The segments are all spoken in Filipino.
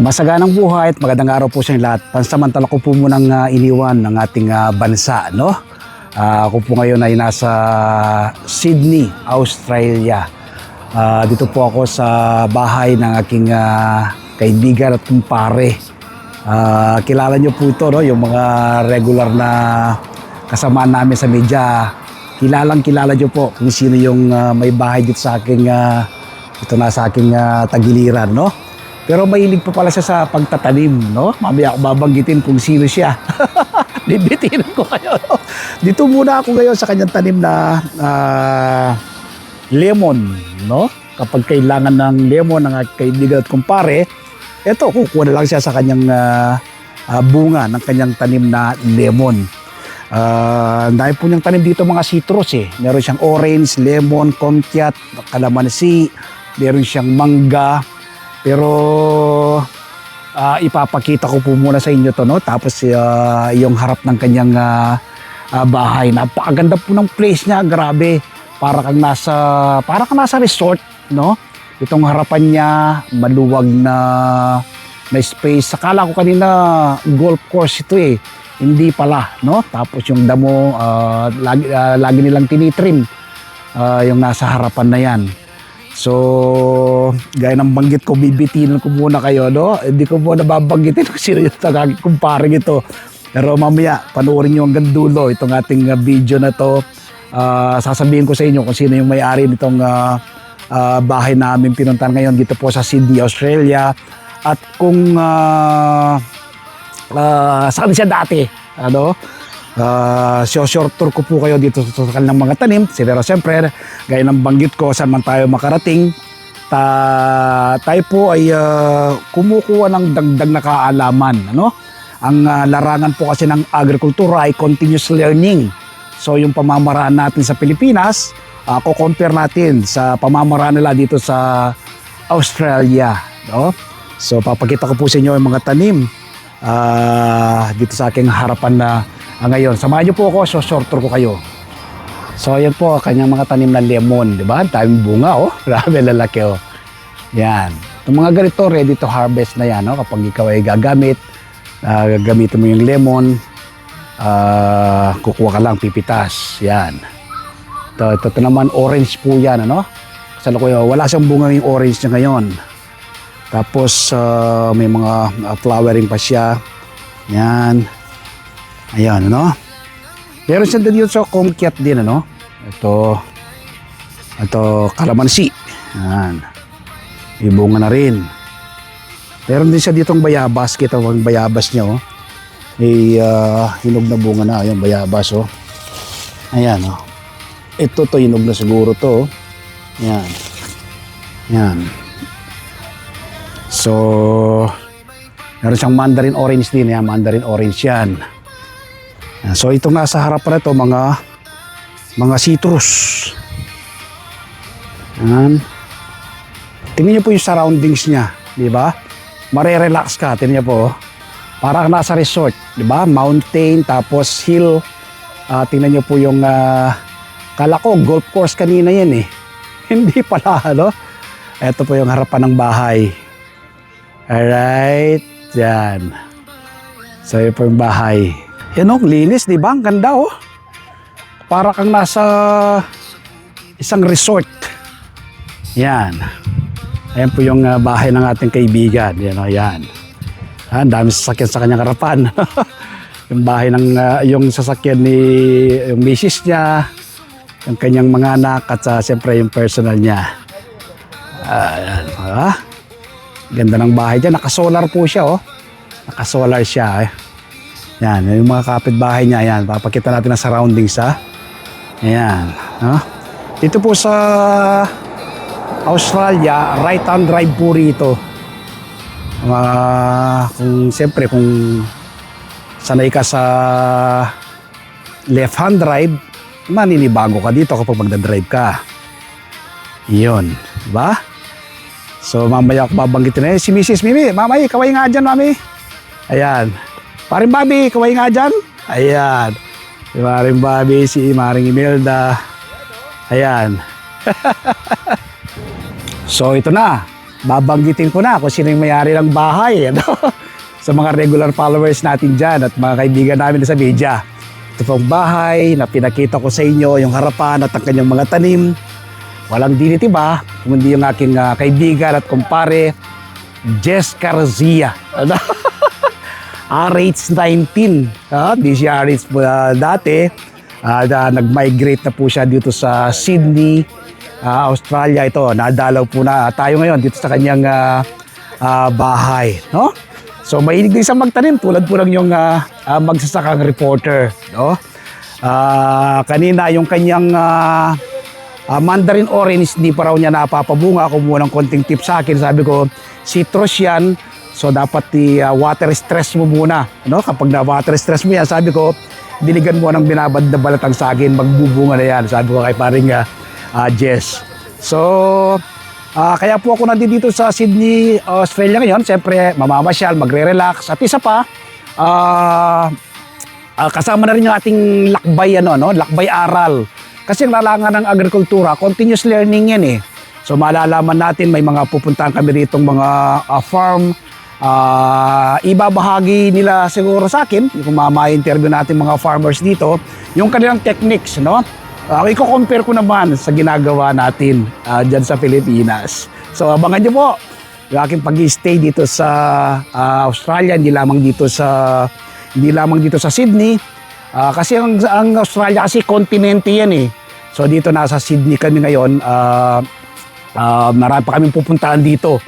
Masaganang buhay at magandang araw po sa inyo lahat. Pansamantala ko po munang iniwan ng ating bansa, no? Ako po ngayon ay nasa Sydney, Australia. Dito po ako sa bahay ng aking kaibigan at kumpare. Kilala niyo po ito, no? Yung mga regular na kasamaan namin sa media. Kilala niyo po kung sino yung may bahay dito sa aking ito na sa aking tagiliran, no? Pero mahilig pa pala siya sa pagtatanim, no? Mamaya ako babanggitin kung sino siya. Bibitirin ko kayo, no? Dito muna ako ngayon sa kanyang tanim na lemon, no? Kapag kailangan ng lemon ng kaibigan at kumpare, eto, kukuha na lang siya sa kanyang bunga ng kanyang tanim na lemon. Dahil po niyang tanim dito mga citrus eh. Meron siyang orange, lemon, kumquat, kalamansi, meron siyang mangga. Pero ipapakita ko po muna sa inyo to, no? Tapos yung harap ng kanyang bahay. Napakaganda po ng place niya, grabe. Para kang nasa resort, no? Itong harapan niya, maluwag na space. Akala ko kanina golf course ito eh. Hindi pala, no? Tapos yung damo, lagi nilang tinitrim yung nasa harapan na yan. So, gaya ng banggit ko, bibitinan ko muna kayo, no? Hindi ko muna babanggitin kung sino yung tagagit kumparing ito. Pero mamaya, panoorin nyo hanggang dulo itong ating video na to. Sasabihin ko sa inyo kung sino yung may-ari nitong bahay namin pinuntahan ngayon dito po sa Sydney, Australia. At kung saan siya dati, ano? Short tour ko po kayo dito sa kanilang mga tanim. Pero siyempre, gaya ng banggit ko, saan man tayo makarating, tayo po ay kumukuha ng dagdag na kaalaman, ano? Ang larangan po kasi ng agrikultura ay continuous learning. So yung pamamaraan natin sa Pilipinas, compare natin sa pamamaraan nila dito sa Australia, no? So papakita ko po sa inyo yung mga tanim dito sa aking harapan na ngayon. Samahan niyo po ako, so short tour ko kayo. So ayan po, kanyang mga tanim na lemon, di ba? Daming bunga, oh. Grabe, lalaki, oh. Yan. Itong mga ganito, ready to harvest na yan, no? Kapag ikaw ay gagamit, gagamitin mo yung lemon, kukuha ka lang, pipitas. Yan. Ito naman, orange po yan, ano? Kasalukuyan, wala siyang bunga yung orange niya ngayon. Tapos, may mga flowering pa siya. Yan. Ayan, ano? Meron siya dito sa kumquat din, ano? Ito, kalamansi. Ayan. Ibunga na rin. Meron din siya ditong bayabas. Kita mo ang bayabas niya, oh. May hinog na bunga na. Ayan, bayabas, oh. Ayan, oh. Ito, hinog na siguro to, oh. Ayan. Ayan. So, meron siyang mandarin orange din. Ayan, mandarin orange yan. So ito nga sa harap na ito, mga citrus. Ayan. Tingnan niyo po yung surroundings niya, di ba? Mare-relax ka, tingnan niyo po. Parang nasa resort, di ba? Mountain, tapos hill. Tingnan niyo po yung, kala ko golf course kanina yan eh. Hindi pala, no? Ito po yung harapan ng bahay. Alright, yan. So yun po yung bahay. Yan o, linis, di ba? Ang ganda, oh. Para kang nasa isang resort. Yan. Ayan po yung bahay ng ating kaibigan. Yan o, yan. Ang dami sasakyan sa kanyang harapan. Yung bahay ng, yung sasakyan ni yung misis niya, yung kanyang mga anak, at siyempre yung personal niya. Ayan, ganda ng bahay dyan. Naka-solar po siya, oh. Naka-solar siya, eh. Yan, yung mga kapitbahay niya, yan. Papakita natin ang surroundings, ha. Ayan, no? Dito po sa Australia, right-hand drive po rito. Siyempre, kung sanay ka sa left-hand drive, maninibago ka dito kapag magdadrive ka. Yun, diba? So, mamaya ako babanggitin na si Mrs. Mimi. Mamay, kaway nga dyan, mami. Ayan. Paring Bobby, kaway nga dyan. Ayan. Si Maring Bobby, si Maring Imelda. Ayan. So ito na. babanggitin ko na kung sino yung may-ari ng bahay. Ano? Sa mga regular followers natin dyan at mga kaibigan namin sa media. Ito pong bahay na pinakita ko sa inyo, yung harapan at ang kanyang mga tanim. Walang dinitiba, kundi yung aking kaibigan at kumpare, Jess Garcia. Ano? RH19. Di siya RH dati. Nag-migrate na po siya dito sa Sydney, Australia. Ito, nadalaw po na tayo ngayon dito sa kanyang bahay. No? So, mahilig din sa magtanim tulad po lang yung magsasakang reporter. No? Kanina yung kanyang mandarin orange, hindi pa raw niya napapabunga. Kumuha ng konting tip sa akin. Sabi ko, citrus yan. So dapat water stress mo muna. No? Kapag na-water stress mo yan, sabi ko, diligan mo ng binabad na balatang saging, magbubunga na yan. Sabi ko kay paring Jess. So, kaya po ako nandito sa Sydney, Australia ngayon. Siyempre, mamamasyal, magre-relax. At isa pa, kasama na rin yung ating lakbay, lakbay aral. Kasi ang lalangan ng agrikultura, continuous learning yan eh. So malalaman natin, may mga pupuntahan kami ditong mga farm. Ibabahagi nila siguro sa akin, kung ma-interview natin mga farmers dito, yung kanilang techniques, no? Iko-compare ko naman sa ginagawa natin dyan sa Pilipinas. So abangan nyo po yung aking pag-stay dito sa Australia, hindi lamang dito sa Sydney. Kasi ang Australia kasi kontinente yan eh. So dito nasa Sydney kami ngayon, marami pa kaming pupuntahan dito.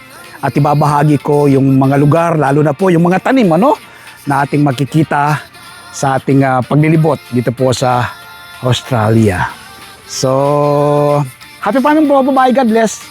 At ibabahagi ko yung mga lugar, lalo na po yung mga tanim na ating makikita sa ating paglilibot dito po sa Australia. So, happy farming po, bye-bye, God bless.